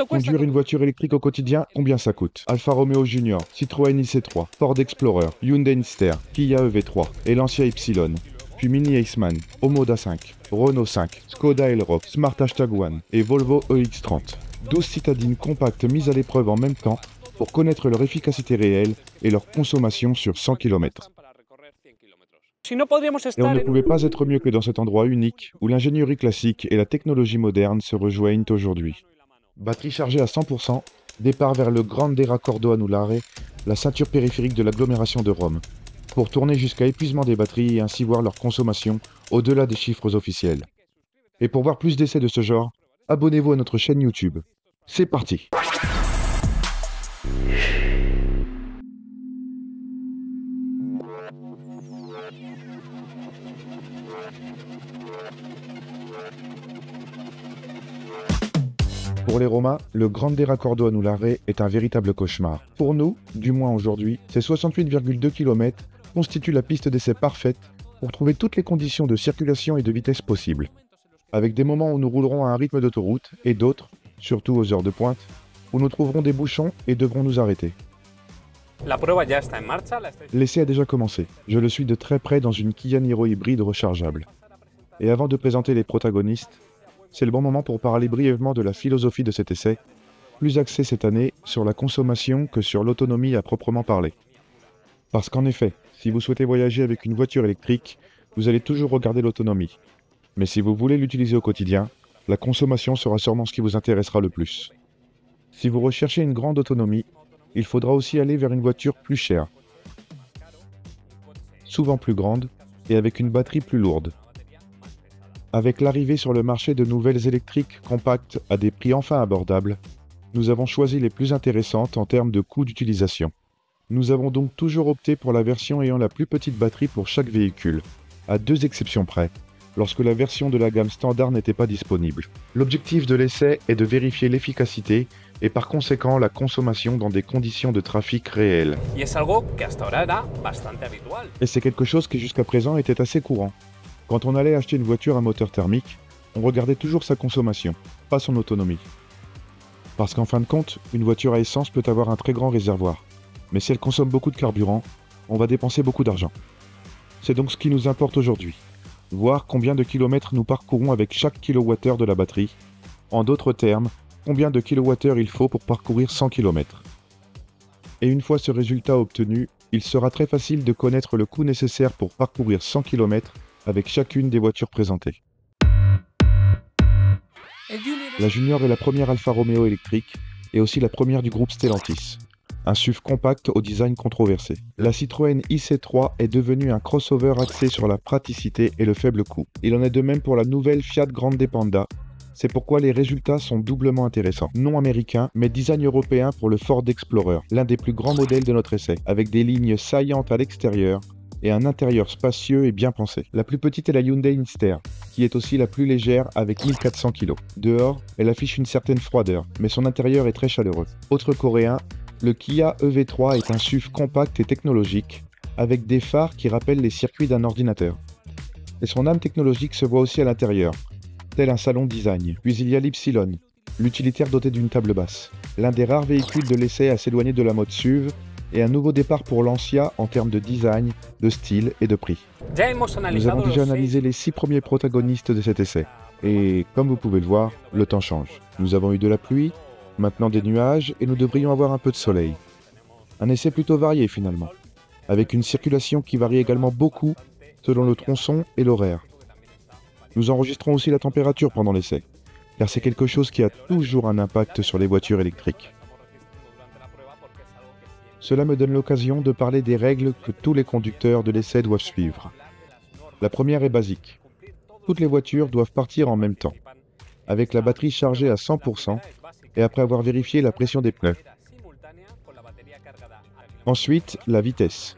Conduire une voiture électrique au quotidien, combien ça coûte? Alfa Romeo Junior, Citroën IC3, Ford Explorer, Hyundai Inster, Kia EV3 et Lancia Ypsilon, puis Mini Aceman, Omoda 5, Renault 5, Skoda Elroq, Smart #1 et Volvo EX30. 12 citadines compactes mises à l'épreuve en même temps pour connaître leur efficacité réelle et leur consommation sur 100 km. Et on ne pouvait pas être mieux que dans cet endroit unique où l'ingénierie classique et la technologie moderne se rejoignent aujourd'hui. Batterie chargée à 100%, départ vers le Grande Raccordo Anulare, la ceinture périphérique de l'agglomération de Rome, pour tourner jusqu'à épuisement des batteries et ainsi voir leur consommation au-delà des chiffres officiels. Et pour voir plus d'essais de ce genre, abonnez-vous à notre chaîne YouTube. C'est parti! Pour les Romains, le Grande Raccordo Anulare est un véritable cauchemar. Pour nous, du moins aujourd'hui, ces 68,2 km constituent la piste d'essai parfaite pour trouver toutes les conditions de circulation et de vitesse possibles. Avec des moments où nous roulerons à un rythme d'autoroute et d'autres, surtout aux heures de pointe, où nous trouverons des bouchons et devrons nous arrêter. L'essai a déjà commencé. Je le suis de très près dans une Kia Niro hybride rechargeable. Et avant de présenter les protagonistes, c'est le bon moment pour parler brièvement de la philosophie de cet essai, plus axé cette année sur la consommation que sur l'autonomie à proprement parler. Parce qu'en effet, si vous souhaitez voyager avec une voiture électrique, vous allez toujours regarder l'autonomie. Mais si vous voulez l'utiliser au quotidien, la consommation sera sûrement ce qui vous intéressera le plus. Si vous recherchez une grande autonomie, il faudra aussi aller vers une voiture plus chère, souvent plus grande et avec une batterie plus lourde. Avec l'arrivée sur le marché de nouvelles électriques compactes à des prix enfin abordables, nous avons choisi les plus intéressantes en termes de coût d'utilisation. Nous avons donc toujours opté pour la version ayant la plus petite batterie pour chaque véhicule, à 2 exceptions près, lorsque la version de la gamme standard n'était pas disponible. L'objectif de l'essai est de vérifier l'efficacité et par conséquent la consommation dans des conditions de trafic réelles. Et c'est quelque chose qui jusqu'à présent était assez courant. Quand on allait acheter une voiture à moteur thermique, on regardait toujours sa consommation, pas son autonomie. Parce qu'en fin de compte, une voiture à essence peut avoir un très grand réservoir. Mais si elle consomme beaucoup de carburant, on va dépenser beaucoup d'argent. C'est donc ce qui nous importe aujourd'hui. Voir combien de kilomètres nous parcourons avec chaque kilowattheure de la batterie. En d'autres termes, combien de kilowattheures il faut pour parcourir 100 km. Et une fois ce résultat obtenu, il sera très facile de connaître le coût nécessaire pour parcourir 100 km avec chacune des voitures présentées. La Junior est la première Alfa Romeo électrique et aussi la première du groupe Stellantis, un SUV compact au design controversé. La Citroën IC3 est devenue un crossover axé sur la praticité et le faible coût. Il en est de même pour la nouvelle Fiat Grande Panda. C'est pourquoi les résultats sont doublement intéressants. Non américain, mais design européen pour le Ford Explorer, l'un des plus grands modèles de notre essai, avec des lignes saillantes à l'extérieur et un intérieur spacieux et bien pensé. La plus petite est la Hyundai Inster, qui est aussi la plus légère avec 1400 kg. Dehors, elle affiche une certaine froideur, mais son intérieur est très chaleureux. Autre coréen, le Kia EV3 est un SUV compact et technologique, avec des phares qui rappellent les circuits d'un ordinateur. Et son âme technologique se voit aussi à l'intérieur, tel un salon design. Puis il y a l'Ypsilon, l'utilitaire doté d'une table basse. L'un des rares véhicules de l'essai à s'éloigner de la mode SUV, et un nouveau départ pour Lancia en termes de design, de style et de prix. Nous avons déjà analysé les 6 premiers protagonistes de cet essai. Et comme vous pouvez le voir, le temps change. Nous avons eu de la pluie, maintenant des nuages et nous devrions avoir un peu de soleil. Un essai plutôt varié finalement, avec une circulation qui varie également beaucoup selon le tronçon et l'horaire. Nous enregistrons aussi la température pendant l'essai, car c'est quelque chose qui a toujours un impact sur les voitures électriques. Cela me donne l'occasion de parler des règles que tous les conducteurs de l'essai doivent suivre. La première est basique. Toutes les voitures doivent partir en même temps, avec la batterie chargée à 100% et après avoir vérifié la pression des pneus. Ensuite, la vitesse.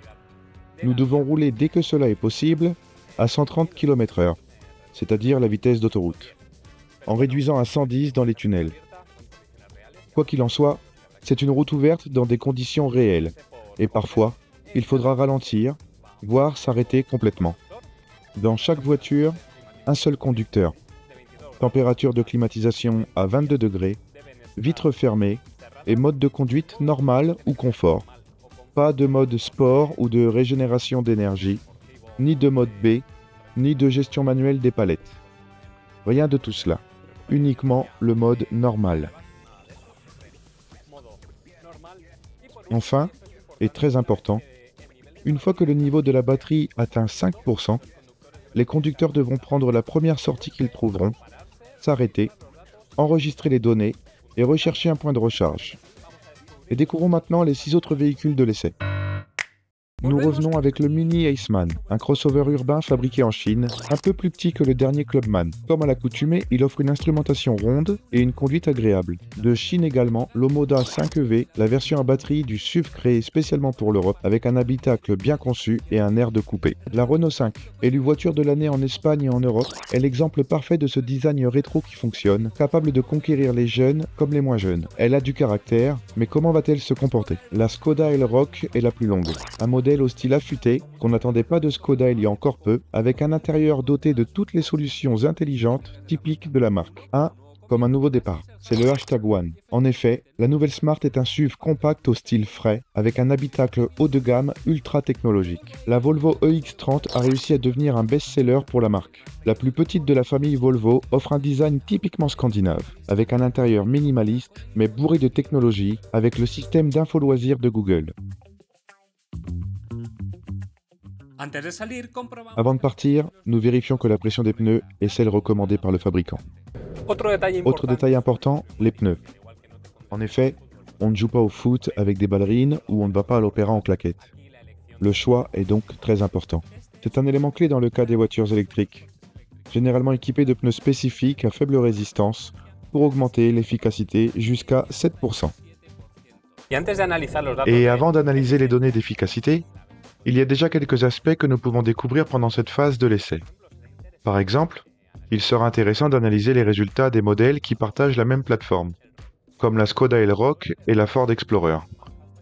Nous devons rouler dès que cela est possible à 130 km/h, c'est-à-dire la vitesse d'autoroute, en réduisant à 110 dans les tunnels. Quoi qu'il en soit, c'est une route ouverte dans des conditions réelles, et parfois, il faudra ralentir, voire s'arrêter complètement. Dans chaque voiture, un seul conducteur. Température de climatisation à 22 degrés, vitres fermées et mode de conduite normal ou confort. Pas de mode sport ou de régénération d'énergie, ni de mode B, ni de gestion manuelle des palettes. Rien de tout cela, uniquement le mode normal. Enfin, et très important, une fois que le niveau de la batterie atteint 5%, les conducteurs devront prendre la première sortie qu'ils trouveront, s'arrêter, enregistrer les données et rechercher un point de recharge. Et découvrons maintenant les 6 autres véhicules de l'essai. Nous revenons avec le Mini Aceman, un crossover urbain fabriqué en Chine, un peu plus petit que le dernier Clubman. Comme à l'accoutumée, il offre une instrumentation ronde et une conduite agréable. De Chine également, l'Omoda 5EV, la version à batterie du SUV créé spécialement pour l'Europe, avec un habitacle bien conçu et un air de coupé. La Renault 5, élue voiture de l'année en Espagne et en Europe, est l'exemple parfait de ce design rétro qui fonctionne, capable de conquérir les jeunes comme les moins jeunes. Elle a du caractère, mais comment va-t-elle se comporter? La Skoda Elroq est la plus longue. Un modèle au style affûté, qu'on n'attendait pas de Skoda il y a encore peu, avec un intérieur doté de toutes les solutions intelligentes typiques de la marque. Comme un nouveau départ, c'est le #One. En effet, la nouvelle Smart est un SUV compact au style frais, avec un habitacle haut de gamme ultra technologique. La Volvo EX30 a réussi à devenir un best-seller pour la marque. La plus petite de la famille Volvo offre un design typiquement scandinave, avec un intérieur minimaliste, mais bourré de technologie, avec le système d'info-loisirs de Google. Avant de partir, nous vérifions que la pression des pneus est celle recommandée par le fabricant. Autre détail important, les pneus. En effet, on ne joue pas au foot avec des ballerines ou on ne va pas à l'opéra en claquettes. Le choix est donc très important. C'est un élément clé dans le cas des voitures électriques, généralement équipées de pneus spécifiques à faible résistance pour augmenter l'efficacité jusqu'à 7%. Et avant d'analyser les données d'efficacité, il y a déjà quelques aspects que nous pouvons découvrir pendant cette phase de l'essai. Par exemple, il sera intéressant d'analyser les résultats des modèles qui partagent la même plateforme, comme la Skoda Elroq et la Ford Explorer,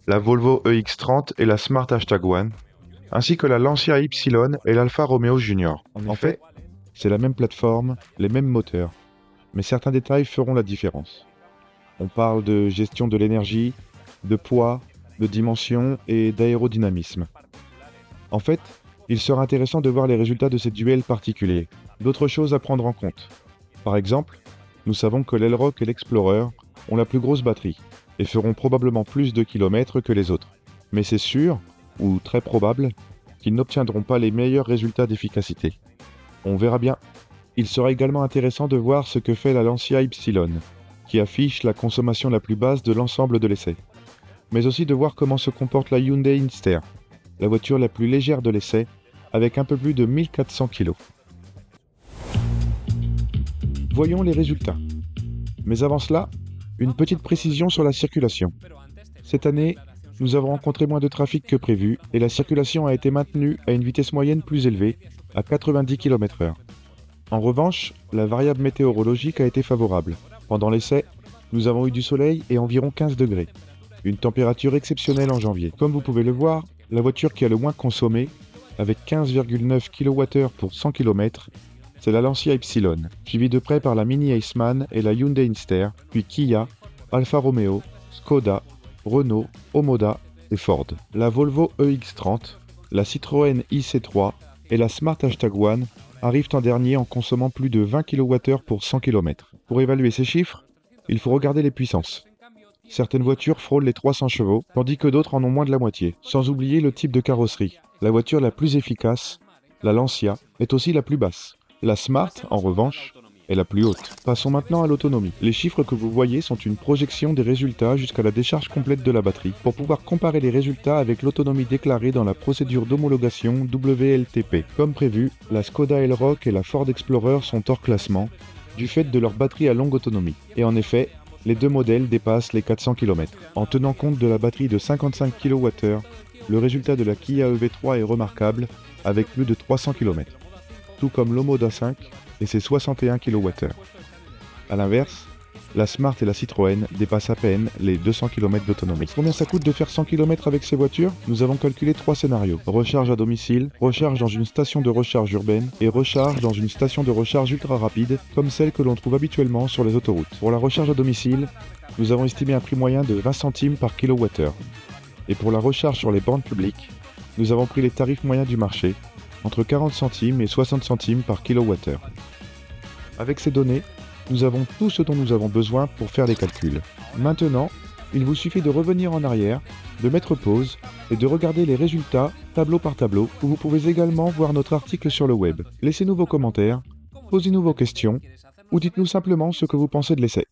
la Volvo EX30 et la Smart #One, ainsi que la Lancia Y et l'Alfa Romeo Junior. En fait, c'est la même plateforme, les mêmes moteurs, mais certains détails feront la différence. On parle de gestion de l'énergie, de poids, de dimension et d'aérodynamisme. En fait, il sera intéressant de voir les résultats de ces duels particuliers. D'autres choses à prendre en compte. Par exemple, nous savons que l'Elroq et l'Explorer ont la plus grosse batterie et feront probablement plus de kilomètres que les autres. Mais c'est sûr, ou très probable, qu'ils n'obtiendront pas les meilleurs résultats d'efficacité. On verra bien. Il sera également intéressant de voir ce que fait la Lancia Y, qui affiche la consommation la plus basse de l'ensemble de l'essai. Mais aussi de voir comment se comporte la Hyundai Inster, la voiture la plus légère de l'essai, avec un peu plus de 1400 kg. Voyons les résultats. Mais avant cela, une petite précision sur la circulation. Cette année, nous avons rencontré moins de trafic que prévu et la circulation a été maintenue à une vitesse moyenne plus élevée, à 90 km/h. En revanche, la variable météorologique a été favorable. Pendant l'essai, nous avons eu du soleil et environ 15 degrés. Une température exceptionnelle en janvier. Comme vous pouvez le voir, la voiture qui a le moins consommé, avec 15,9 kWh pour 100 km, c'est la Lancia Y, suivie de près par la Mini Aceman et la Hyundai Inster, puis Kia, Alfa Romeo, Skoda, Renault, Omoda et Ford. La Volvo EX30, la Citroën IC3 et la Smart #One arrivent en dernier en consommant plus de 20 kWh pour 100 km. Pour évaluer ces chiffres, il faut regarder les puissances. Certaines voitures frôlent les 300 chevaux, tandis que d'autres en ont moins de la moitié. Sans oublier le type de carrosserie. La voiture la plus efficace, la Lancia, est aussi la plus basse. La Smart, en revanche, est la plus haute. Passons maintenant à l'autonomie. Les chiffres que vous voyez sont une projection des résultats jusqu'à la décharge complète de la batterie, pour pouvoir comparer les résultats avec l'autonomie déclarée dans la procédure d'homologation WLTP. Comme prévu, la Skoda Elroq et la Ford Explorer sont hors classement, du fait de leur batterie à longue autonomie. Et en effet, les deux modèles dépassent les 400 km. En tenant compte de la batterie de 55 kWh, le résultat de la Kia EV3 est remarquable, avec plus de 300 km. Tout comme l'Omoda 5 et ses 61 kWh. A l'inverse, La Smart et la Citroën dépassent à peine les 200 km d'autonomie. Combien ça coûte de faire 100 km avec ces voitures? Nous avons calculé 3 scénarios. Recharge à domicile, recharge dans une station de recharge urbaine et recharge dans une station de recharge ultra rapide comme celle que l'on trouve habituellement sur les autoroutes. Pour la recharge à domicile, nous avons estimé un prix moyen de 20 centimes par kWh. Et pour la recharge sur les bornes publiques, nous avons pris les tarifs moyens du marché, entre 40 centimes et 60 centimes par kWh. Avec ces données, nous avons tout ce dont nous avons besoin pour faire les calculs. Maintenant, il vous suffit de revenir en arrière, de mettre pause et de regarder les résultats tableau par tableau, où vous pouvez également voir notre article sur le web. Laissez-nous vos commentaires, posez-nous vos questions ou dites-nous simplement ce que vous pensez de l'essai.